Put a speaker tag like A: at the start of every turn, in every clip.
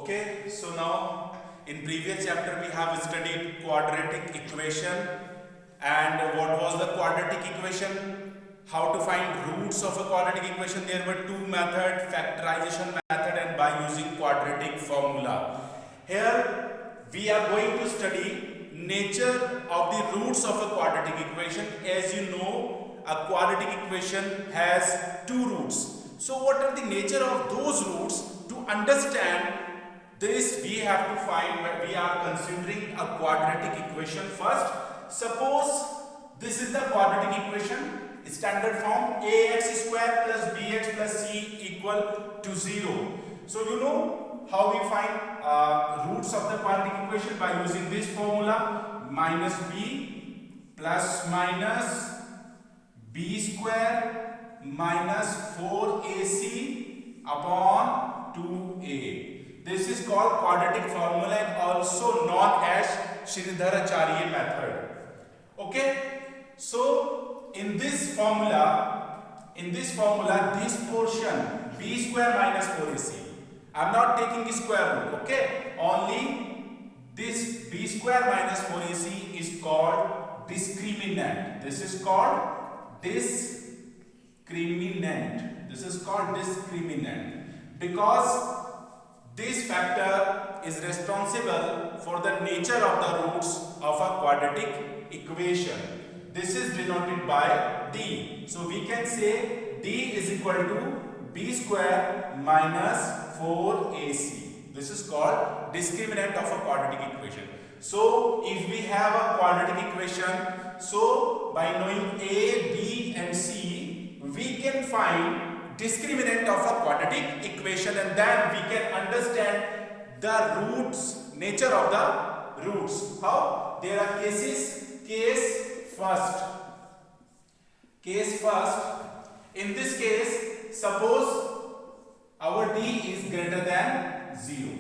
A: Okay, so now in previous chapter we have studied quadratic equation, and what was the quadratic equation? How to find roots of a quadratic equation? There were two methods, factorization method and by using quadratic formula. Here we are going to study nature of the roots of a quadratic equation. As you know, a quadratic equation has two roots. So what are the nature of those roots? To understand this, we have to find when we are considering a quadratic equation first. Suppose this is the quadratic equation, standard form ax square plus bx plus c equal to 0. So you know how we find roots of the quadratic equation by using this formula, minus b plus minus b square minus 4ac upon 2a. This is called quadratic formula and also known as Sridharacharya method. Okay, so in this formula, this portion b square minus 4ac, I am not taking the square root. Okay, only this b square minus 4ac is called discriminant. This is called discriminant. This is called discriminant because this factor is responsible for the nature of the roots of a quadratic equation. This is denoted by d. So we can say d is equal to b square minus 4ac. This is called discriminant of a quadratic equation. So if we have a quadratic equation, so by knowing a, b and c, we can find discriminant of a quadratic equation, and then we can understand the roots, nature of the roots. How? There are cases. Case first. In this case, suppose our d is greater than 0.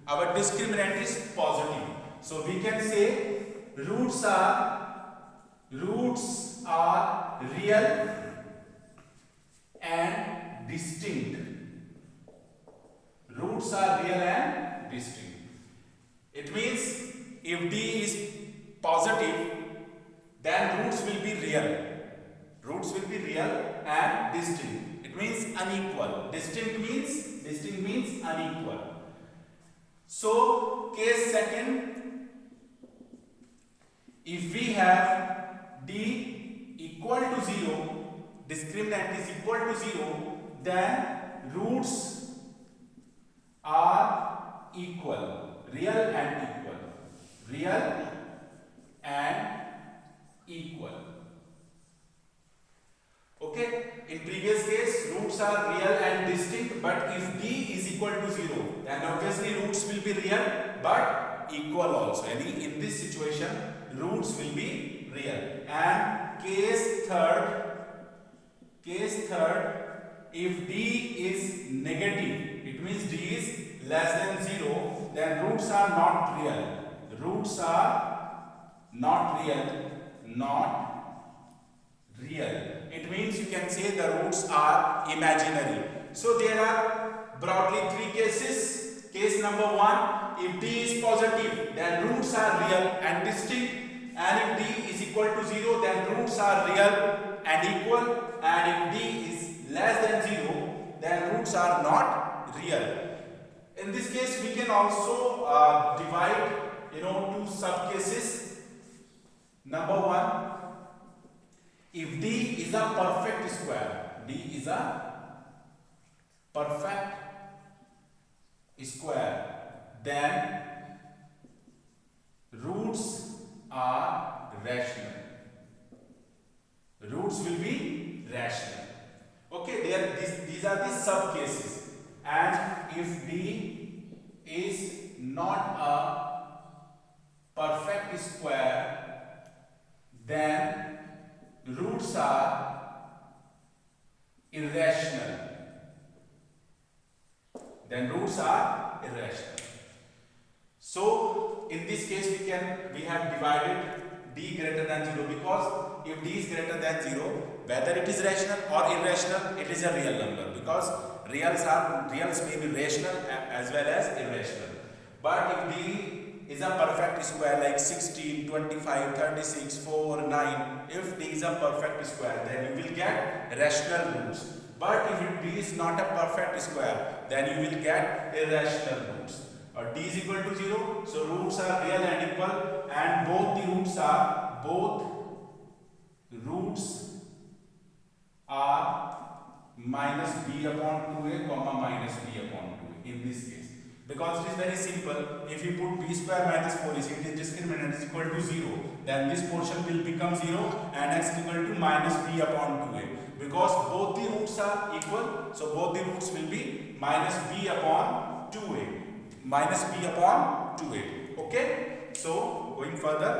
A: Our discriminant is positive. So we can say roots are real and distinct. Roots are real and distinct. It means if d is positive, then roots will be real. Roots will be real and distinct. It means unequal. Distinct means unequal. So case second, if we have d equal to 0, discriminant is equal to 0, then roots are equal, real and equal. Okay, in previous case roots are real and distinct, but if d is equal to 0, then obviously roots will be real but equal also. And in this situation roots will be real. And case third, if d is negative, it means d is less than 0, then roots are not real. Roots are not real. It means you can say the roots are imaginary. So there are broadly three cases. Case number 1, if d is positive, then roots are real and distinct. And if d is equal to 0, then roots are real and equal. And if d is less than 0, then roots are not real. In this case, we can also divide two sub cases. Number 1, if d is a perfect square, then roots are rational. Roots will be rational. Okay, these are the sub cases. And if d is not a perfect square, then roots are irrational. So in this case we have divided d greater than 0, because if d is greater than 0, whether it is rational or irrational, it is a real number, because reals may be rational as well as irrational. But if d is a perfect square like 16, 25, 36, 4, 9, if d is a perfect square, then you will get rational roots. But if d is not a perfect square, then you will get irrational roots. D is equal to 0, so roots are real and equal, and both the roots are minus b upon 2a comma minus b upon 2a in this case. Because it is very simple, if you put b square minus 4ac, it is discriminant is equal to 0, then this portion will become 0 and x is equal to minus b upon 2a. Because both the roots are equal, so both the roots will be minus b upon 2a. Minus b upon 2a. Okay? So, going further.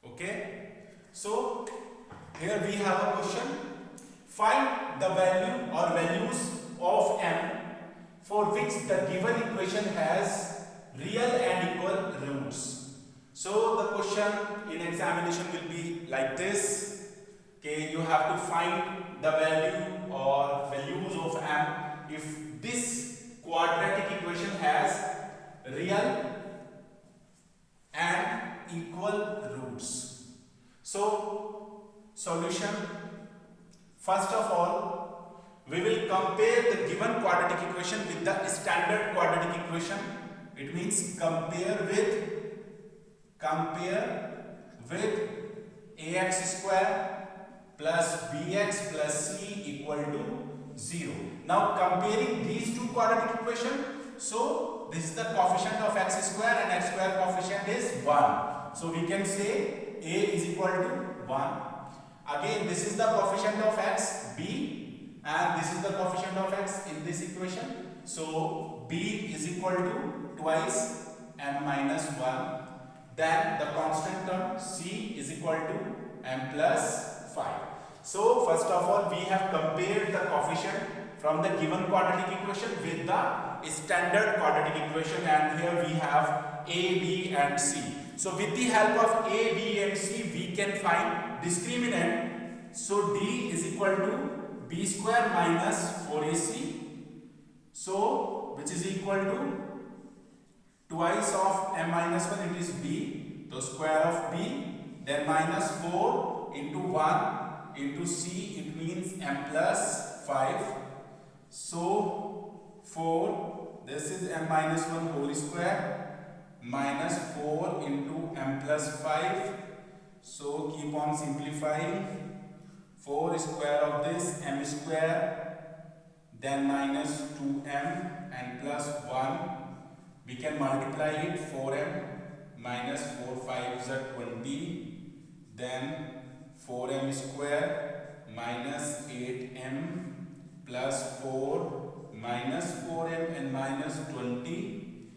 A: Okay? So, here we have a question. Find the value or values of m for which the given equation has real and equal roots. So, the question in examination will be like this. Okay, you have to find the value or values of m if this quadratic equation has real and equal roots. So, solution. First of all, we will compare the given quadratic equation with the standard quadratic equation. It means compare with ax square plus bx plus c equal to 0. Now comparing these two quadratic equations, so this is the coefficient of x square and x square coefficient is 1. So we can say a is equal to 1. Again, this is the coefficient of x, b, and this is the coefficient of x in this equation. So b is equal to twice m minus 1. Then the constant term c is equal to m plus 5. So first of all, we have compared the coefficient from the given quadratic equation with the standard quadratic equation, and here we have a, b and c. So with the help of a, b and c, we can find discriminant. So d is equal to b square minus 4ac. So which is equal to twice of m minus 1, it is b, the square of b, then minus 4 into 1 into c, it means m plus 5. So 4, this is m minus 1 whole square minus 4 into m plus 5. So keep on simplifying. 4 square of this m square, then minus 2m and plus 1. We can multiply it, 4m minus 4 5s are 20, then 4m square minus 8m plus 4 minus 4m and minus 20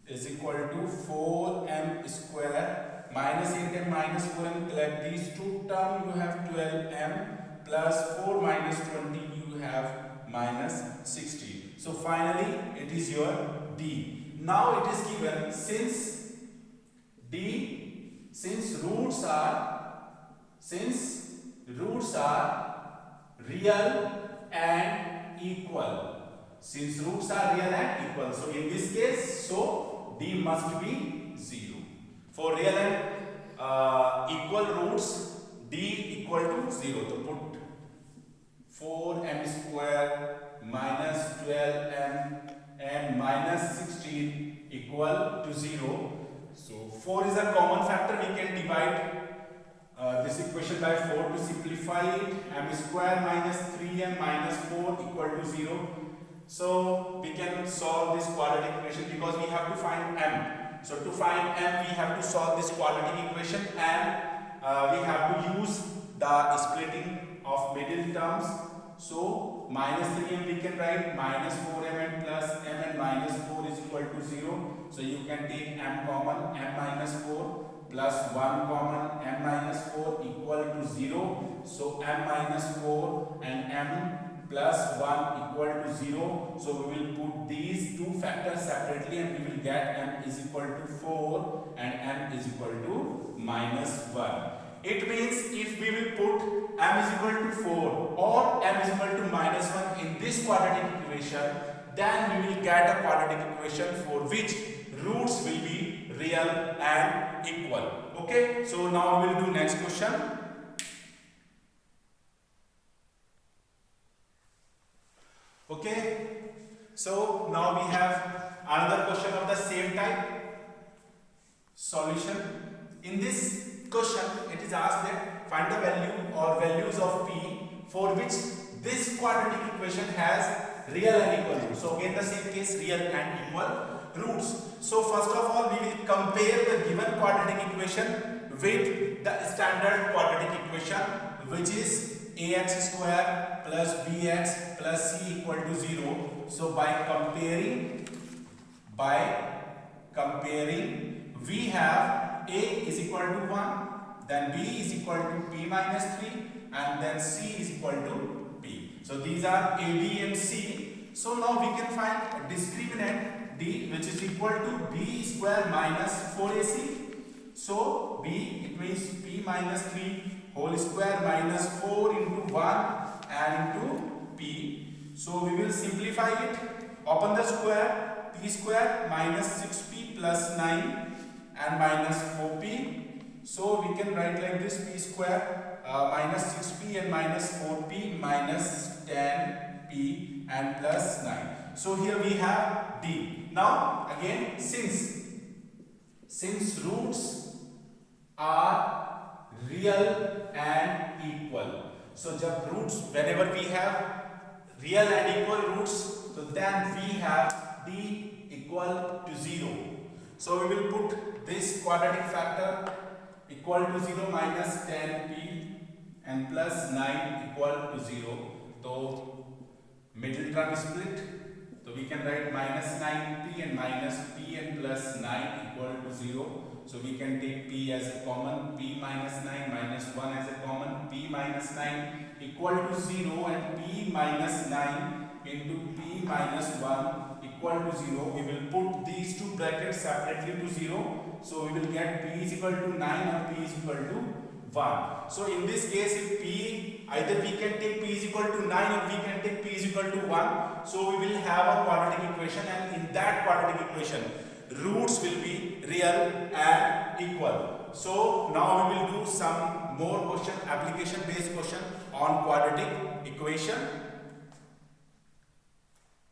A: is equal to 4m square minus 8m minus 4m. Collect these two terms, you have 12m plus 4 minus 20, you have minus 60. So finally it is your d. Now it is given, since roots are real and equal. Since roots are real and equal, so in this case, so d must be 0. For real and equal roots, d equal to 0. So put 4m square minus 12m and minus 16 equal to 0. So 4 is a common factor, we can divide this equation by 4 to simplify it. M square minus 3m minus 4 equal to 0. So we can solve this quadratic equation because we have to find m. So to find m, we have to solve this quadratic equation, and we have to use the splitting of middle terms. So minus 3m we can write minus 4m and plus m, and minus 4 is equal to 0. So you can take m common, m minus 4 plus 1 common, m minus 4 equal to 0. So m minus 4 and m plus 1 equal to 0. So we will put these two factors separately and we will get m is equal to 4 and m is equal to minus 1. It means if we will put m is equal to 4 or m is equal to minus 1 in this quadratic equation, then we will get a quadratic equation for which roots will be real and equal. Okay, so now we will do next question. Okay, so now we have another question of the same type. Solution. In this question, it is asked that find the value or values of p for which this quadratic equation has real and equal roots. So again the same case, real and equal roots. So first of all, we will compare the given quadratic equation with the standard quadratic equation, which is ax square plus bx plus c equal to 0. So by comparing, we have a is equal to 1, then b is equal to p minus 3, and then c is equal to p. So these are a, b and c. So now we can find a discriminant d, which is equal to b square minus 4ac. So b, it means p minus 3 whole square minus 4 into 1 and into p. So we will simplify it. Open the square, p square minus 6p plus 9 and minus 4p. So we can write like this, p square minus 6p and minus 4p minus 10p and plus 9. So here we have d. Now again, since roots are real and equal, so jab roots, whenever we have real and equal roots, so then we have d equal to 0. So we will put this quadratic factor equal to 0 minus 10p and plus 9 equal to 0. So middle term split. So we can write minus 9p and minus p and plus 9 equal to 0. So we can take p as a common, p minus 9 minus 1 as a common, p minus 9 equal to 0 and p minus 9 into p minus 1 equal to 0. We will put these two brackets separately to 0. So we will get p is equal to 9 or p is equal to 1. So in this case, if p, either we can take p is equal to 9 or we can take p is equal to 1. So we will have a quadratic equation, and in that quadratic equation, roots will be real and equal. So now we will do some more question, application based question on quadratic equation.